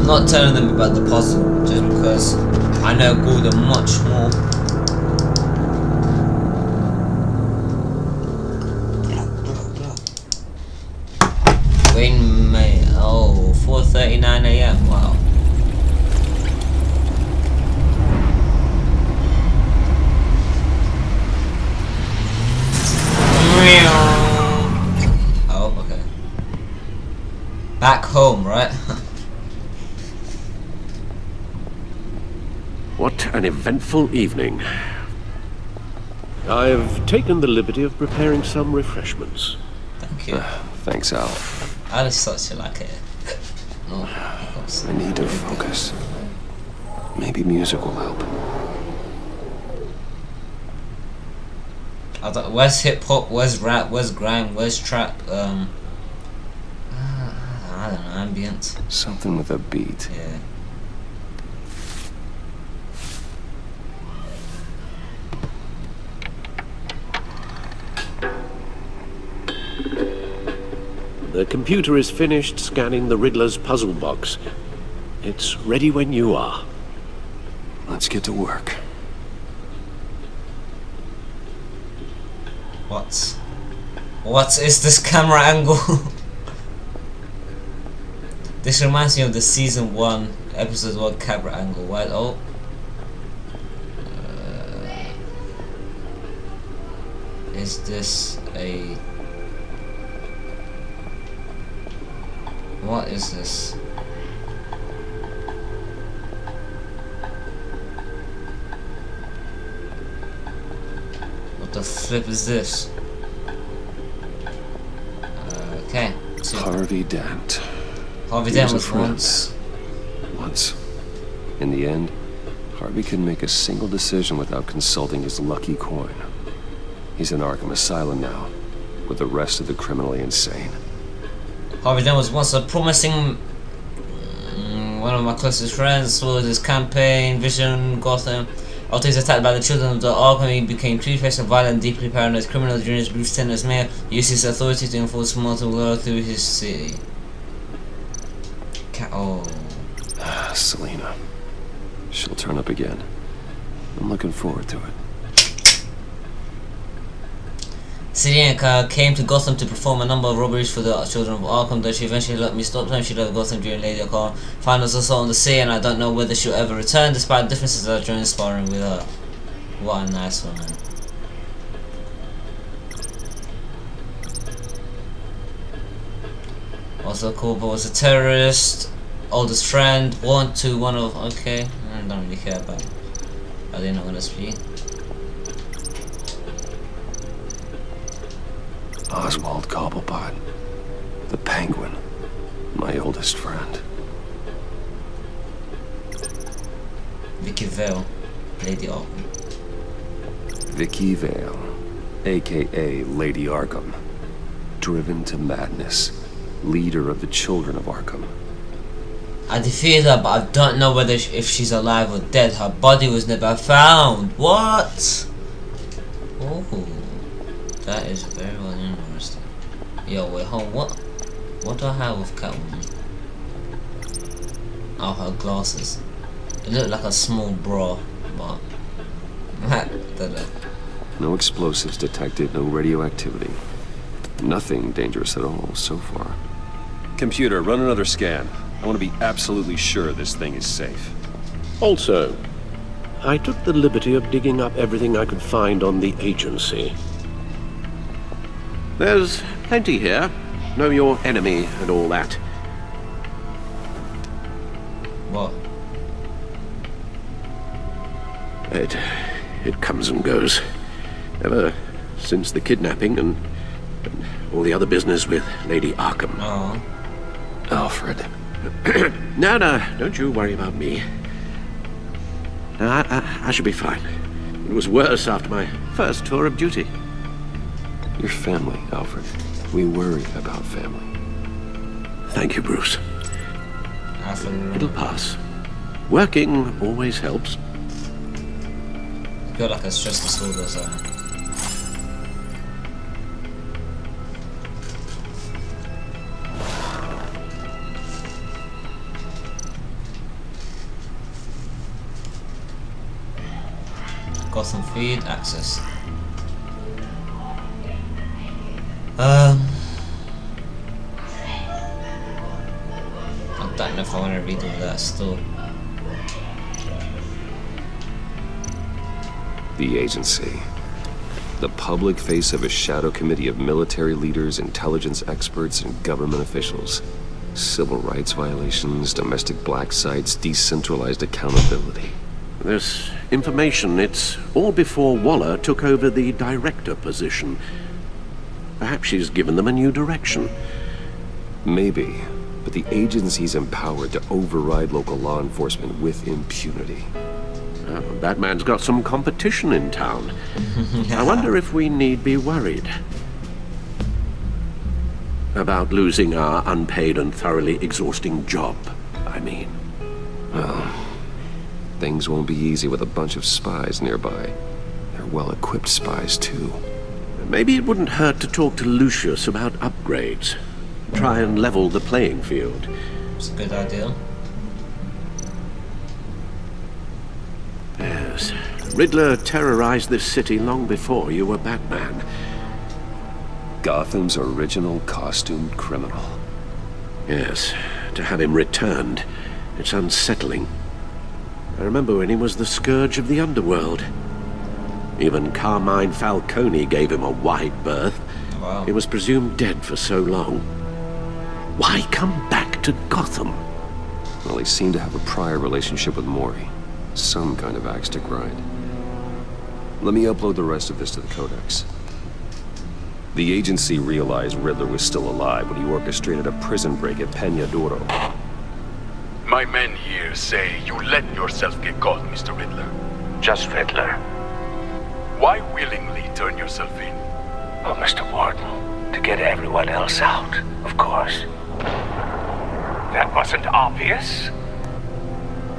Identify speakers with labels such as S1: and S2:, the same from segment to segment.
S1: not telling them about the puzzle just because I know Gordon much more. Wayne May. Oh, 4:39 AM. Wow. Oh, okay. Back home, right?
S2: What an eventful evening. I've taken the liberty of preparing some refreshments.
S1: Thank you.
S3: Thanks, Al.
S1: I just thought you like it. Oh,
S3: I need to focus. Maybe music will help.
S1: I thought, where's hip hop? Where's rap? Where's grime? Where's trap? I don't know, ambient.
S3: Something with a beat.
S1: Yeah.
S2: The computer is finished scanning the Riddler's puzzle box. It's ready when you are.
S3: Let's get to work.
S1: What is this camera angle? This reminds me of the season 1, episode 1 camera angle. What? Oh. Is this a... What is this? What the flip is this? Okay. So
S3: Harvey Dent.
S1: Harvey
S3: He
S1: Dent
S3: was
S1: was
S3: a friend.
S1: once.
S3: In the end, Harvey couldn't make a single decision without consulting his lucky coin. He's in Arkham Asylum now, with the rest of the criminally insane.
S1: Harvey Dent was once a promising one of my closest friends. Followed his campaign, Vision, Gotham. After he was attacked by the children of the Arkham, he became two-faced, a violent, deeply paranoid criminal. During his brief tenure as mayor, he used his authority to enforce martial law through his city. Oh.
S3: Selena. She'll turn up again. I'm looking forward to it.
S1: Sirenka came to Gotham to perform a number of robberies for the children of Arkham, though she eventually let me stop time. She left Gotham during Lady Arkham Finals assault on the sea, and I don't know whether she'll ever return, despite differences I joined sparring with her. What a nice woman. Also, Corvo was a terrorist, oldest friend, one of... Okay, I don't really care about it. Are they not gonna speak?
S3: Oswald Cobblepot. The Penguin. My oldest friend.
S1: Vicky Vale, Lady Arkham.
S3: Vicky Vale, a.k.a. Lady Arkham. Driven to madness. Leader of the children of Arkham.
S1: I defeated her, but I don't know whether if she's alive or dead. Her body was never found. What? Oh, that is very well interesting. Yo, wait, hold on. What do I have with Catwoman? Oh, her glasses. It looked like a small bra, but
S3: No explosives detected, no radioactivity. Nothing dangerous at all so far.
S4: Computer, run another scan. I want to be absolutely sure this thing is safe.
S2: Also, I took the liberty of digging up everything I could find on the agency. There's plenty here. Know your enemy and all that.
S1: what?
S2: It comes and goes. Ever since the kidnapping and all the other business with Lady Arkham.
S1: Oh.
S3: Alfred.
S2: No, don't you worry about me. No, I should be fine. It was worse after my first tour of duty.
S3: Your family, Alfred. We worry about family.
S2: Thank you, Bruce.
S1: Alfred.
S2: It'll pass. Working always helps.
S1: Got like a stress disorder or something. Gotham feed access. I don't know if I want to read all that still.
S3: The agency. The public face of a shadow committee of military leaders, intelligence experts, and government officials. Civil rights violations, domestic black sites, decentralized accountability.
S2: This information, it's all before Waller took over the director position. Perhaps she's given them a new direction.
S3: Maybe, but the agency's empowered to override local law enforcement with impunity.
S2: Batman's got some competition in town. I wonder if we need be worried about losing our unpaid and thoroughly exhausting job, I mean.
S3: Well, things won't be easy with a bunch of spies nearby. They're well-equipped spies, too.
S2: Maybe it wouldn't hurt to talk to Lucius about upgrades. Try and level the playing field.
S1: It's a good idea.
S2: Yes. Riddler terrorized this city long before you were Batman.
S3: Gotham's original costumed criminal.
S2: Yes. To have him returned, it's unsettling. I remember when he was the scourge of the underworld. Even Carmine Falcone gave him a wide berth.
S1: Wow.
S2: He was presumed dead for so long. Why come back to Gotham?
S3: Well, he seemed to have a prior relationship with Mori. Some kind of axe to grind. Let me upload the rest of this to the Codex. The agency realized Riddler was still alive when he orchestrated a prison break at Peña Duro.
S5: My men here say you let yourself get caught, Mr. Riddler.
S6: Just Riddler.
S5: Why willingly turn yourself in?
S6: Oh, Mr. Warden, to get everyone else out, of course. That wasn't obvious.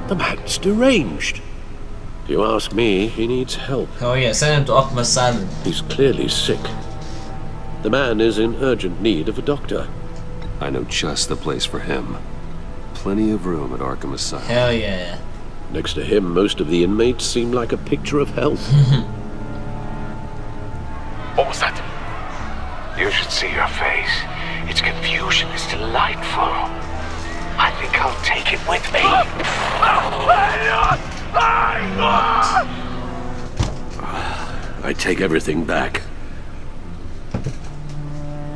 S2: The man's deranged. If you ask me, he needs help.
S1: Oh yeah, send him to Arkham Asylum.
S2: He's clearly sick. The man is in urgent need of a doctor.
S3: I know just the place for him. Plenty of room at Arkham Asylum.
S1: Hell yeah.
S2: Next to him, most of the inmates seem like a picture of health.
S5: What was that?
S6: You should see your face. Its confusion is delightful. I think I'll take it with me.
S2: I take everything back.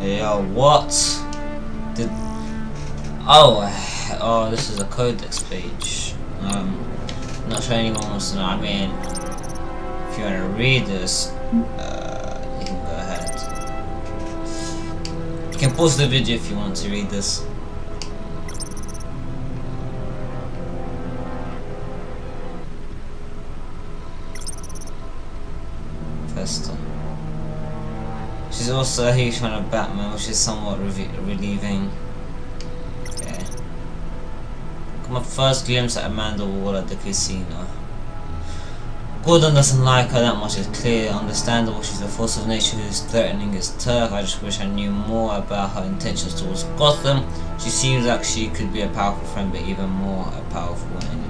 S1: Yeah, what? Did... Oh, this is a codex page. Not sure anyone wants to know. I mean, if you want to read this, you can go ahead. You can pause the video if you want to read this. Festa. She's also a huge fan of Batman, which is somewhat relieving. Okay. Got my first glimpse at Amanda Waller at the casino. Gordon doesn't like her that much, it's clear, understandable. She's a force of nature who's threatening his turf. I just wish I knew more about her intentions towards Gotham. She seems like she could be a powerful friend, but even more a powerful enemy.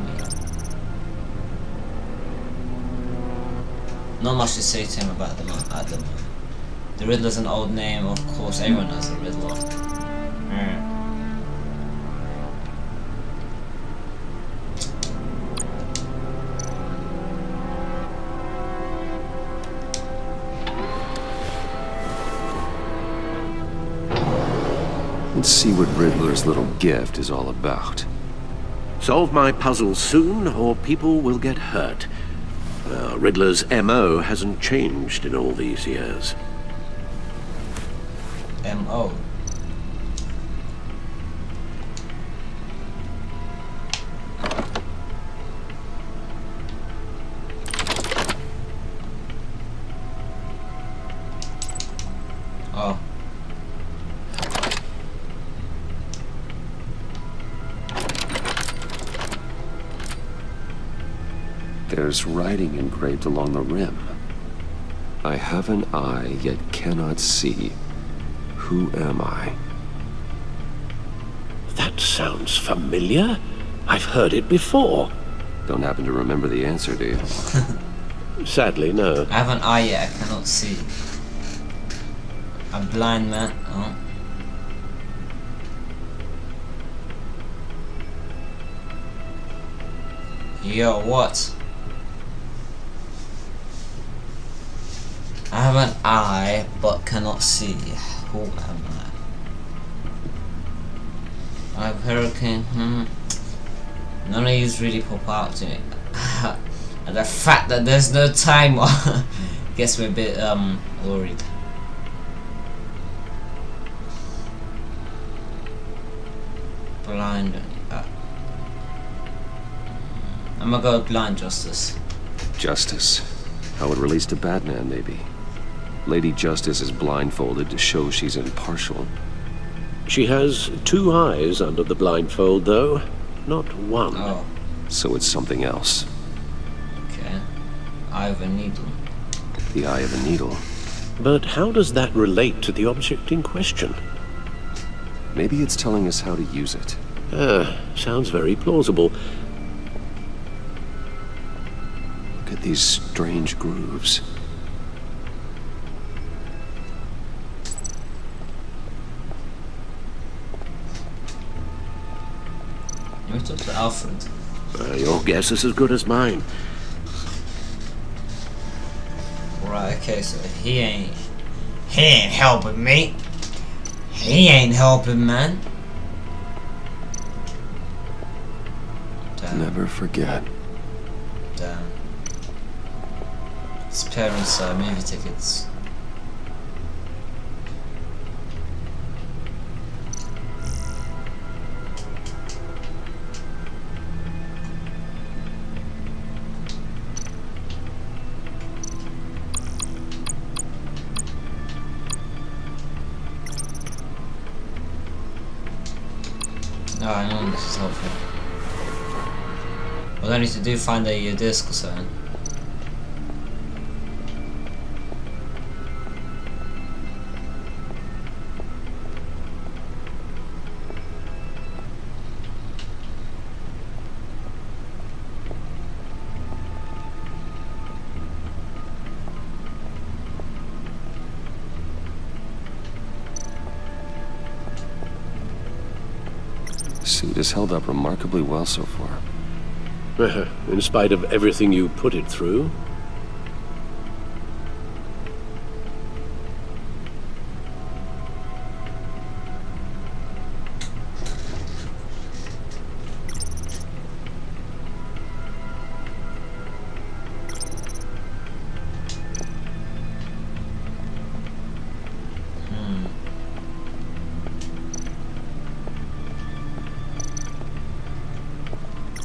S1: Not much to say to him about them at the moment. The Riddler's an old name, of course, everyone knows the Riddler.
S3: Let's see what Riddler's little gift is all about.
S2: Solve my puzzle soon, or people will get hurt. Riddler's MO hasn't changed in all these years.
S1: MO. Oh.
S3: There's writing engraved along the rim. I have an eye, yet cannot see. Who am I?
S2: That sounds familiar. I've heard it before.
S3: Don't happen to remember the answer, do you?
S2: Sadly, no.
S1: I have an eye yet, I cannot see. I'm blind, man. Oh. Yo, what? I have an eye, but cannot see. Who am I? I have hurricane. None of these really pop out to me. And the fact that there's no timer gets me a bit worried. Blind. I'm gonna go with blind justice.
S3: Justice. How it relates to Batman, maybe. Lady Justice is blindfolded to show she's impartial.
S2: She has 2 eyes under the blindfold, though. Not 1.
S1: Oh,
S3: So it's something else.
S1: okay. Eye of a needle.
S3: The eye of a needle.
S2: But how does that relate to the object in question?
S3: Maybe it's telling us how to use it.
S2: Sounds very plausible.
S3: Look at these strange grooves.
S1: Let me talk to Alfred.
S2: Your guess is as good as mine.
S1: Right, okay, so he ain't helping me. He ain't helping, man. Damn.
S3: Never forget.
S1: Damn. His parents' movie tickets. Oh, I know this is helpful. What I need to do, find a disc or something.
S3: The suit has held up remarkably well so far.
S2: In spite of everything you put it through.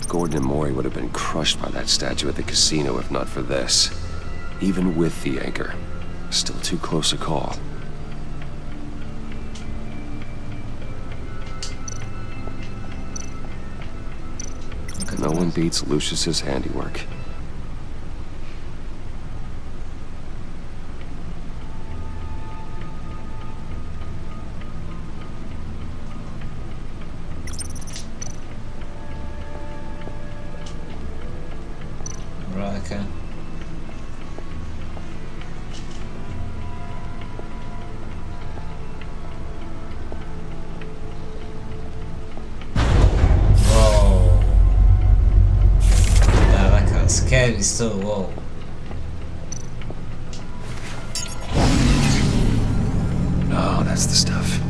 S3: Gordon and Maury would have been crushed by that statue at the casino if not for this. Even with the anchor. Still too close a call. No one beats Lucius's handiwork.
S1: Right, okay. Whoa. That kind of scared me still, whoa.
S3: Oh, that's the stuff.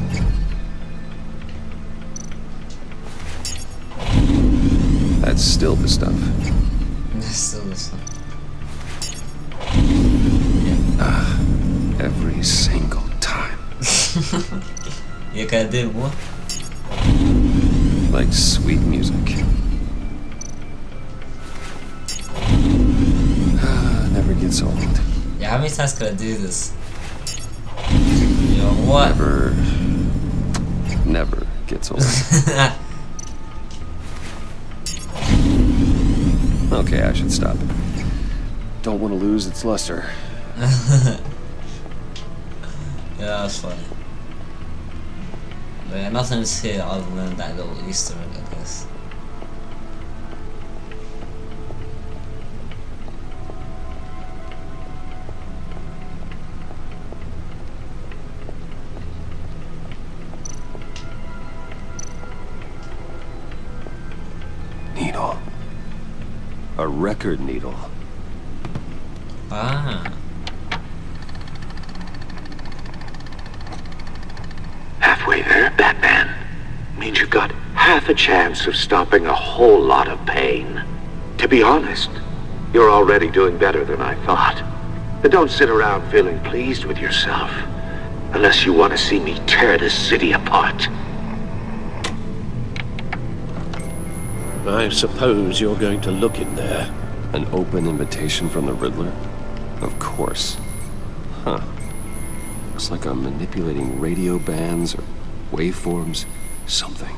S3: That's still the stuff.
S1: That's still this one.
S3: Every single time.
S1: You can do what?
S3: Like sweet music. Never gets old.
S1: Yeah, how many times could I do this? Yo, what?
S3: Never gets old. Okay, I should stop. Don't want to lose its luster.
S1: Yeah, that's funny. But yeah, nothing's here other than that little Easter egg, I guess.
S3: A record needle.
S1: Ah.
S6: Halfway there, Batman. Means you've got half a chance of stopping a whole lot of pain. To be honest, you're already doing better than I thought. But don't sit around feeling pleased with yourself. Unless you want to see me tear this city apart.
S2: I suppose you're going to look in there.
S3: An open invitation from the Riddler? Of course. Huh. Looks like I'm manipulating radio bands or waveforms. Something.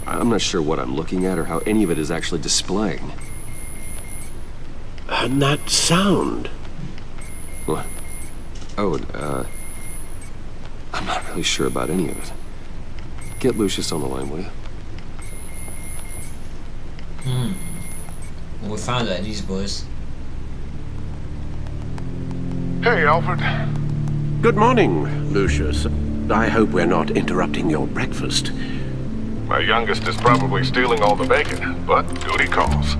S3: I'm not sure what I'm looking at or how any of it is actually displaying.
S2: And that sound.
S3: What? Oh, I'm not really sure about any of it. Get Lucius on the line, will you?
S1: Well, we found out these boys.
S7: Hey, Alfred.
S2: Good morning, Lucius. I hope we're not interrupting your breakfast.
S7: My youngest is probably stealing all the bacon, but duty calls.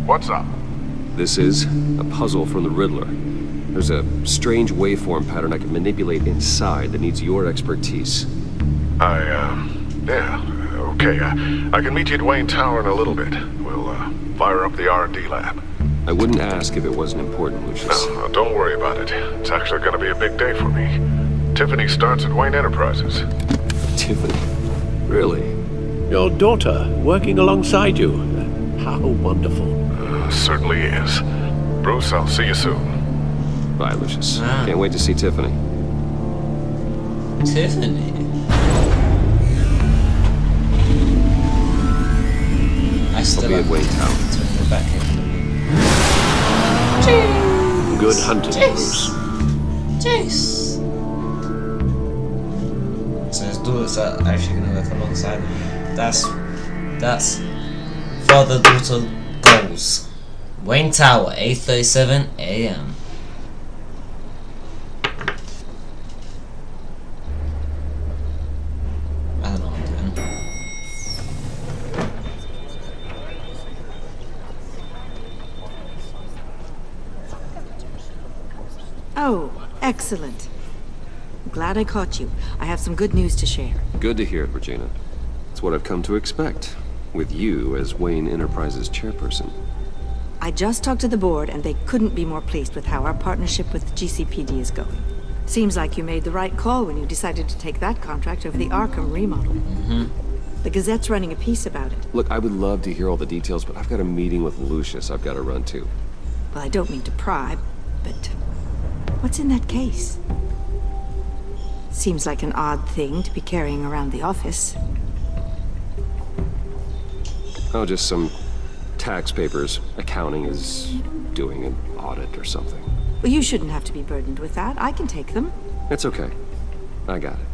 S7: What's up?
S3: This is a puzzle from the Riddler. There's a strange waveform pattern I can manipulate inside that needs your expertise.
S7: Yeah, okay. I can meet you at Wayne Tower in a little bit. We'll, fire up the R&D lab.
S3: I wouldn't ask if it wasn't important, Lucius.
S7: No, don't worry about it. It's actually gonna be a big day for me. Tiffany starts at Wayne Enterprises.
S3: Tiffany? Really?
S2: Your daughter working alongside you. How wonderful.
S7: Certainly is. Bruce, I'll see you soon.
S3: Bye, Lucius. Can't wait to see Tiffany.
S1: Tiffany. I still
S3: I'll be at Wayne Tower.
S1: Turn back in.
S2: Good hunting, Bruce.
S1: Jeez. So his daughters are actually gonna work alongside him. That's father-daughter goals. Wayne Tower, 8:37 a.m. I don't know what I'm doing.
S8: Oh, excellent. I'm glad I caught you. I have some good news to share.
S3: Good to hear it, Regina. It's what I've come to expect, with you as Wayne Enterprises chairperson.
S8: I just talked to the board, and they couldn't be more pleased with how our partnership with GCPD is going. Seems like you made the right call when you decided to take that contract over the Arkham remodel. The Gazette's running a piece about it.
S3: Look, I would love to hear all the details, but I've got a meeting with Lucius I've got to run to.
S8: Well, I don't mean to pry, but what's in that case? Seems like an odd thing to be carrying around the office.
S3: Oh, just some tax papers. Accounting is doing an audit or something.
S8: Well, you shouldn't have to be burdened with that. I can take them.
S3: It's okay. I got it.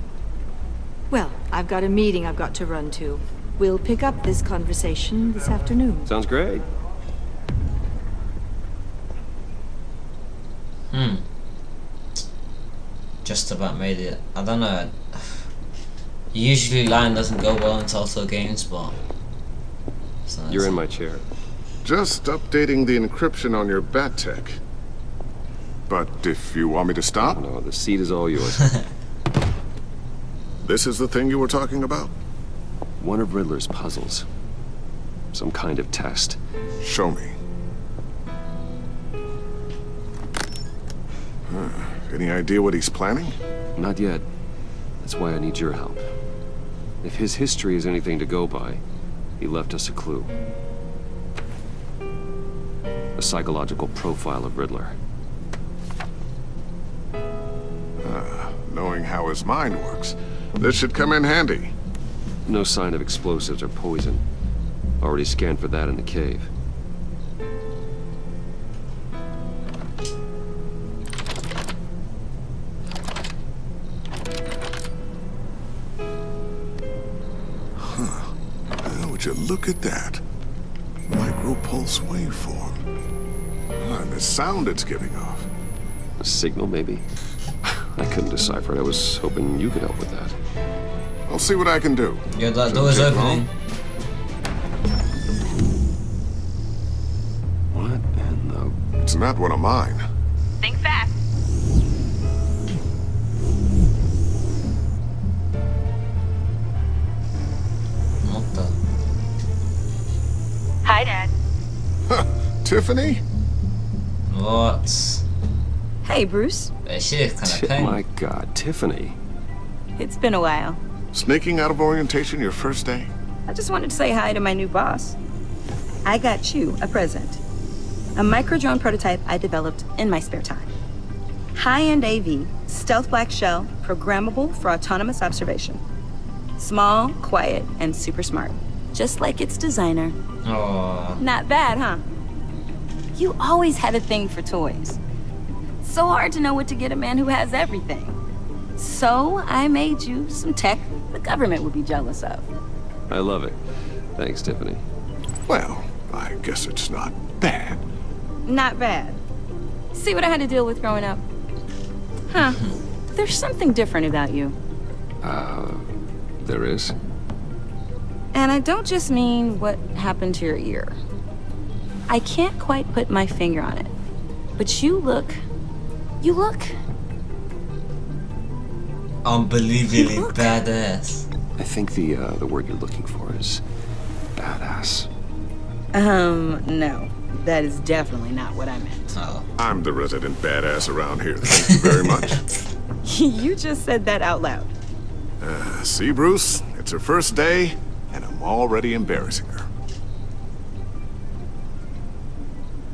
S8: Well, I've got a meeting I've got to run to. We'll pick up this conversation this afternoon.
S3: Sounds great.
S1: Just about made it. I don't know. Usually line doesn't go well in Telltale games, but...
S3: You're in my chair.
S7: Just updating the encryption on your bat tech. But if you want me to stop,
S3: No, the seat is all yours.
S7: this is the thing you were talking about?
S3: One of Riddler's puzzles. Some kind of test.
S7: Show me. Any idea what he's planning?
S3: Not yet. That's why I need your help. If his history is anything to go by, he left us a clue. A psychological profile of Riddler.
S7: Knowing how his mind works, this should come in handy.
S3: No sign of explosives or poison. Already scanned for that in the cave.
S7: Would you look at that? Micropulse waveform. And the sound it's giving off.
S3: A signal, maybe? I couldn't decipher it. I was hoping you could help with that.
S7: I'll see what I can do.
S1: Yeah, that door is opening.
S7: not one of mine.
S9: Think fast.
S1: What the?
S9: Hi, Dad.
S7: Tiffany?
S1: What?
S10: Hey, Bruce.
S1: She is kind of
S3: Oh
S1: pink.
S3: my God, Tiffany.
S10: It's been a while.
S7: Sneaking out of orientation your first day?
S10: I just wanted to say hi to my new boss. I got you a present. A micro-drone prototype I developed in my spare time. High-end AV, stealth black shell, programmable for autonomous observation. Small, quiet, and super smart. Just like its designer.
S1: Oh.
S10: Not bad, huh? You always had a thing for toys. So hard to know what to get a man who has everything. So I made you some tech the government would be jealous of.
S3: I love it. Thanks, Tiffany.
S7: Well, I guess it's not bad.
S10: Not bad. See what I had to deal with growing up? Huh. There's something different about you.
S3: There is?
S10: And I don't just mean what happened to your ear. I can't quite put my finger on it. But you look...
S1: Unbelievably badass.
S3: I think the word you're looking for is badass.
S10: No. That is definitely not what I meant.
S1: Oh.
S7: I'm the resident badass around here. Thank you very much.
S10: You just said that out loud.
S7: See, Bruce? It's her first day, and I'm already embarrassing her.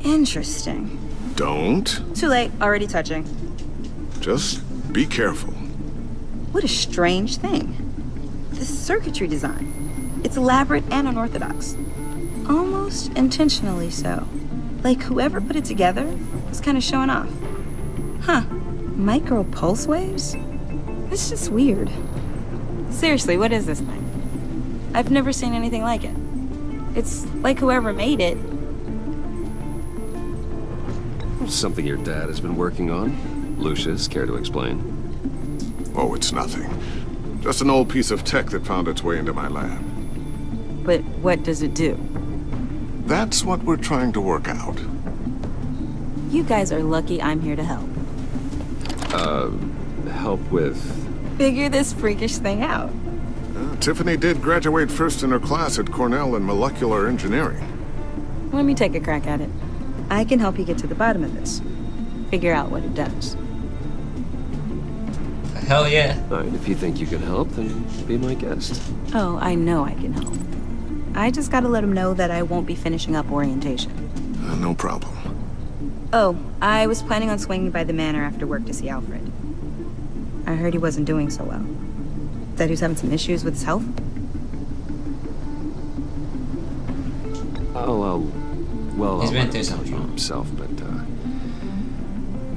S10: Interesting.
S7: Don't.
S10: Too late. Already touching.
S7: Just be careful.
S10: What a strange thing. This circuitry design. It's elaborate and unorthodox. Almost intentionally so. Like whoever put it together was kind of showing off. Huh. Micro pulse waves? It's just weird. Seriously, what is this thing? I've never seen anything like it. It's like whoever made it.
S3: Something your dad has been working on. Lucius, care to explain?
S7: Oh, it's nothing. Just an old piece of tech that found its way into my lab.
S10: But what does it do?
S7: That's what we're trying to work out.
S10: You guys are lucky I'm here to help.
S3: Help with...
S10: Figure this freakish thing out.
S7: Tiffany did graduate first in her class at Cornell in molecular engineering.
S10: Let me take a crack at it. I can help you get to the bottom of this. Figure out what it does.
S1: Hell yeah.
S3: Alright, if you think you can help, then be my guest.
S10: Oh, I know I can help. I just gotta let him know that I won't be finishing up orientation.
S7: No problem.
S10: Oh, I was planning on swinging by the manor after work to see Alfred. I heard he wasn't doing so well. That he was having some issues with his health?
S3: Oh, well,
S1: He's
S3: I'll
S1: been
S3: let
S1: through
S3: him tell
S1: something.
S3: you himself, but,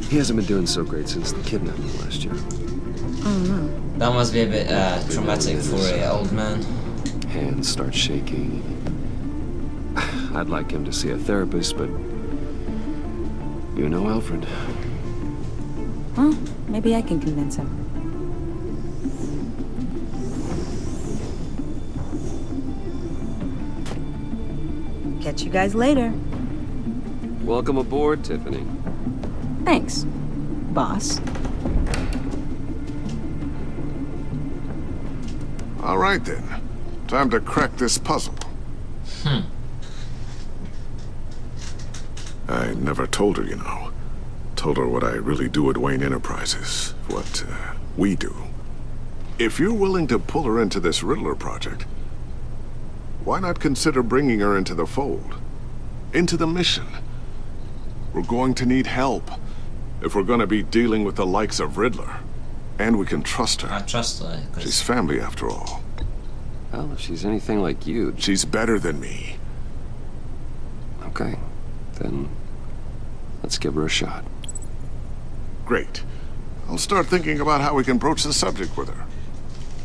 S3: he hasn't been doing so great since the kidnapping last year.
S10: Oh, no.
S1: That must be a bit traumatic for an old man.
S3: Hands start shaking. I'd like him to see a therapist, but... You know Alfred.
S10: Well, maybe I can convince him. Catch you guys later.
S3: Welcome aboard, Tiffany.
S10: Thanks, boss.
S7: All right, then. Time to crack this puzzle. I never told her, you know. Told her what I really do at Wayne Enterprises. What, we do. If you're willing to pull her into this Riddler project, why not consider bringing her into the fold? Into the mission? We're going to need help if we're going to be dealing with the likes of Riddler. And we can trust her.
S1: I trust her.
S7: She's family, after all.
S3: Well, if she's anything like you...
S7: She's better than me.
S3: Okay, then let's give her a shot.
S7: Great. I'll start thinking about how we can broach the subject with her.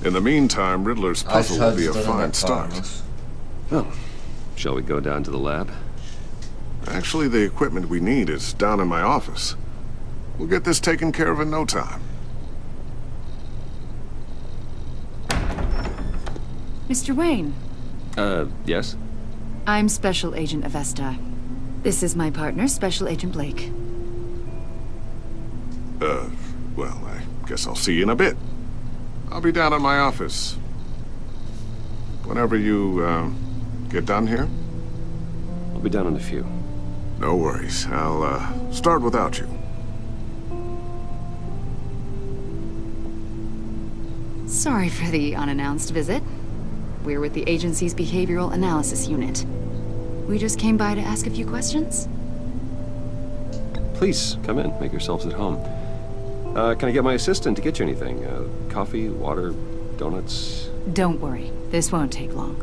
S7: In the meantime, Riddler's puzzle will be a fine start.
S3: Well, shall we go down to the lab?
S7: Actually, the equipment we need is down in my office. We'll get this taken care of in no time.
S11: Mr. Wayne.
S3: Yes?
S11: I'm Special Agent Avesta.
S9: This is my partner, Special Agent Blake.
S7: Well, I guess I'll see you in a bit. I'll be down at my office. Whenever you, get done here?
S3: I'll be down in a few.
S7: No worries. I'll, start without you.
S9: Sorry for the unannounced visit. We're with the agency's Behavioral Analysis Unit. We just came by to ask a few questions.
S3: Please, come in. Make yourselves at home. Can I get my assistant to get you anything? Coffee, water, donuts?
S9: Don't worry. This won't take long.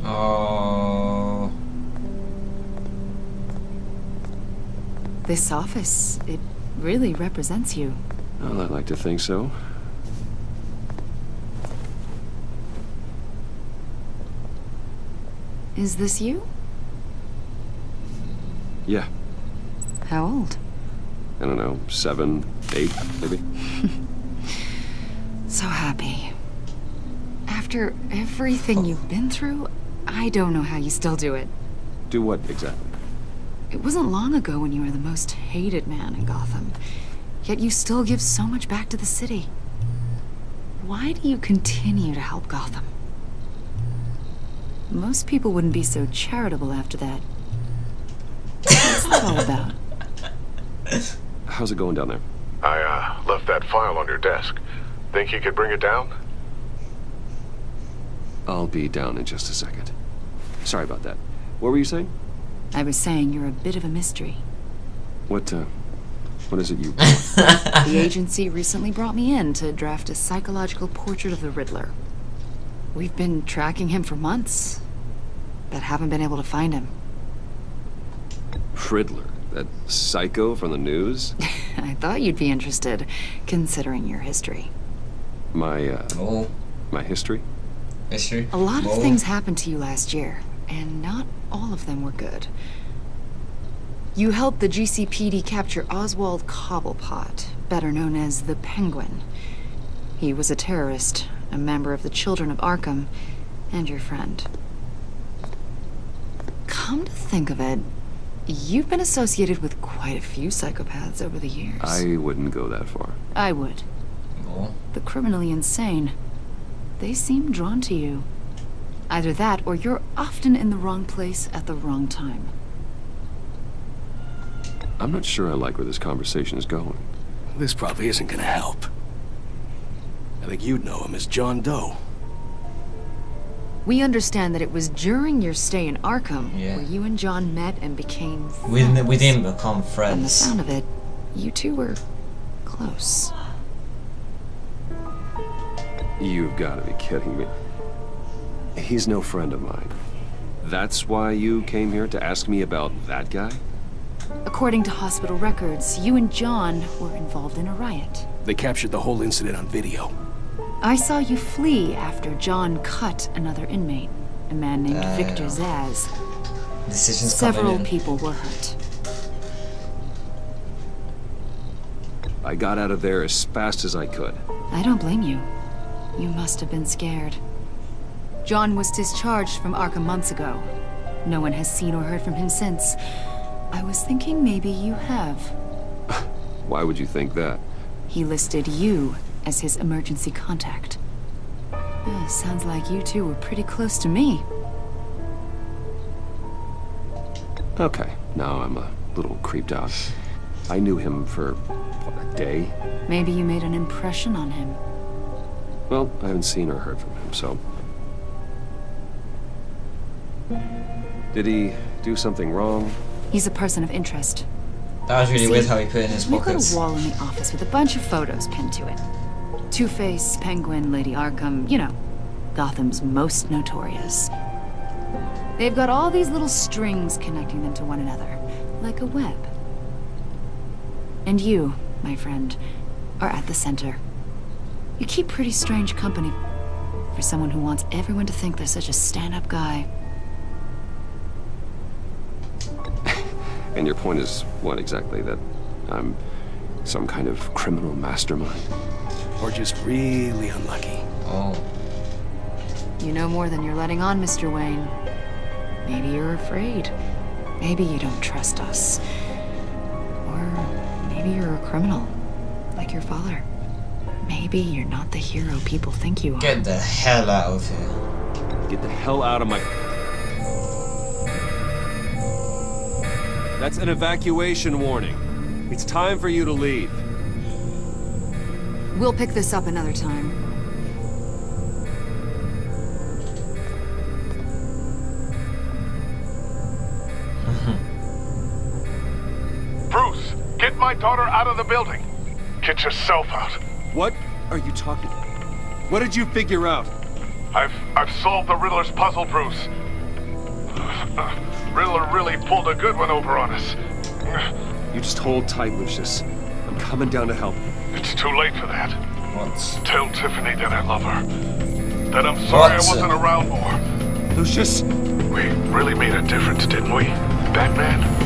S1: Oh.
S9: This office, it really represents you.
S3: Well, I'd like to think so.
S9: Is this you?
S3: Yeah.
S9: How old?
S3: I don't know, 7, 8, maybe?
S9: So happy. After everything you've been through, I don't know how you still do it.
S3: Do what, exactly?
S9: It wasn't long ago when you were the most hated man in Gotham. Yet you still give so much back to the city. Why do you continue to help Gotham? Most people wouldn't be so charitable after that. What's that all about?
S3: How's it going down there?
S7: I, left that file on your desk. Think you could bring it down?
S3: I'll be down in just a second. Sorry about that. What were you saying?
S9: I was saying you're a bit of a mystery.
S3: What is it you want?
S9: The agency recently brought me in to draft a psychological portrait of the Riddler. We've been tracking him for months, but haven't been able to find him.
S3: Riddler? That psycho from the news?
S9: I thought you'd be interested, considering your history.
S3: My history?
S1: History?
S9: A lot of things happened to you last year, and not all of them were good. You helped the GCPD capture Oswald Cobblepot, better known as the Penguin. He was a terrorist, a member of the Children of Arkham, and your friend. Come to think of it, you've been associated with quite a few psychopaths over the years.
S3: I wouldn't go that far.
S9: I would.
S1: Oh.
S9: The criminally insane. They seem drawn to you. Either that, or you're often in the wrong place at the wrong time.
S3: I'm not sure I like where this conversation is going.
S11: This probably isn't gonna help. I think you'd know him as John Doe.
S9: We understand that it was during your stay in Arkham where you and John met and became friends.
S1: We didn't become friends.
S9: From the sound of it, you two were close.
S3: You've got to be kidding me. He's no friend of mine. That's why you came here to ask me about that guy?
S9: According to hospital records, you and John were involved in a riot.
S11: They captured the whole incident on video.
S9: I saw you flee after John cut another inmate, a man named Victor Zaz.
S1: Decisions
S9: Several people were hurt.
S3: I got out of there as fast as I could.
S9: I don't blame you. You must have been scared. John was discharged from Arkham months ago. No one has seen or heard from him since. I was thinking maybe you have.
S3: Why would you think that?
S9: He listed you as his emergency contact. Sounds like you two were pretty close to me.
S3: Okay, now I'm a little creeped out. I knew him for, what, a day?
S9: Maybe you made an impression on him.
S3: Well, I haven't seen or heard from him, so... Did he do something wrong?
S9: He's a person of interest.
S1: That was really weird how he put it in his pockets.
S9: We've got a wall in the office with a bunch of photos pinned to it. Two-Face, Penguin, Lady Arkham, you know, Gotham's most notorious. They've got all these little strings connecting them to one another, like a web. And you, my friend, are at the center. You keep pretty strange company for someone who wants everyone to think they're such a stand-up guy.
S3: And your point is, what exactly? That I'm some kind of criminal mastermind?
S11: Or just really unlucky.
S1: Oh.
S9: You know more than you're letting on, Mr. Wayne. Maybe you're afraid. Maybe you don't trust us. Or maybe you're a criminal, like your father. Maybe you're not the hero people think you are.
S1: Get the hell out of here.
S4: Get the hell out of my... That's an evacuation warning. It's time for you to leave.
S9: We'll pick this up another time.
S5: Bruce, get my daughter out of the building. Get yourself out.
S4: What are you talking about? What did you figure out?
S5: I've solved the Riddler's puzzle, Bruce. Riddler really pulled a good one over on us.
S4: You just hold tight, Lucius. I'm coming down to help.
S5: It's too late for that.
S1: What?
S5: Tell Tiffany that I love her. That I'm sorry I wasn't around more.
S4: Lucius!
S5: We really made a difference, didn't we, Batman?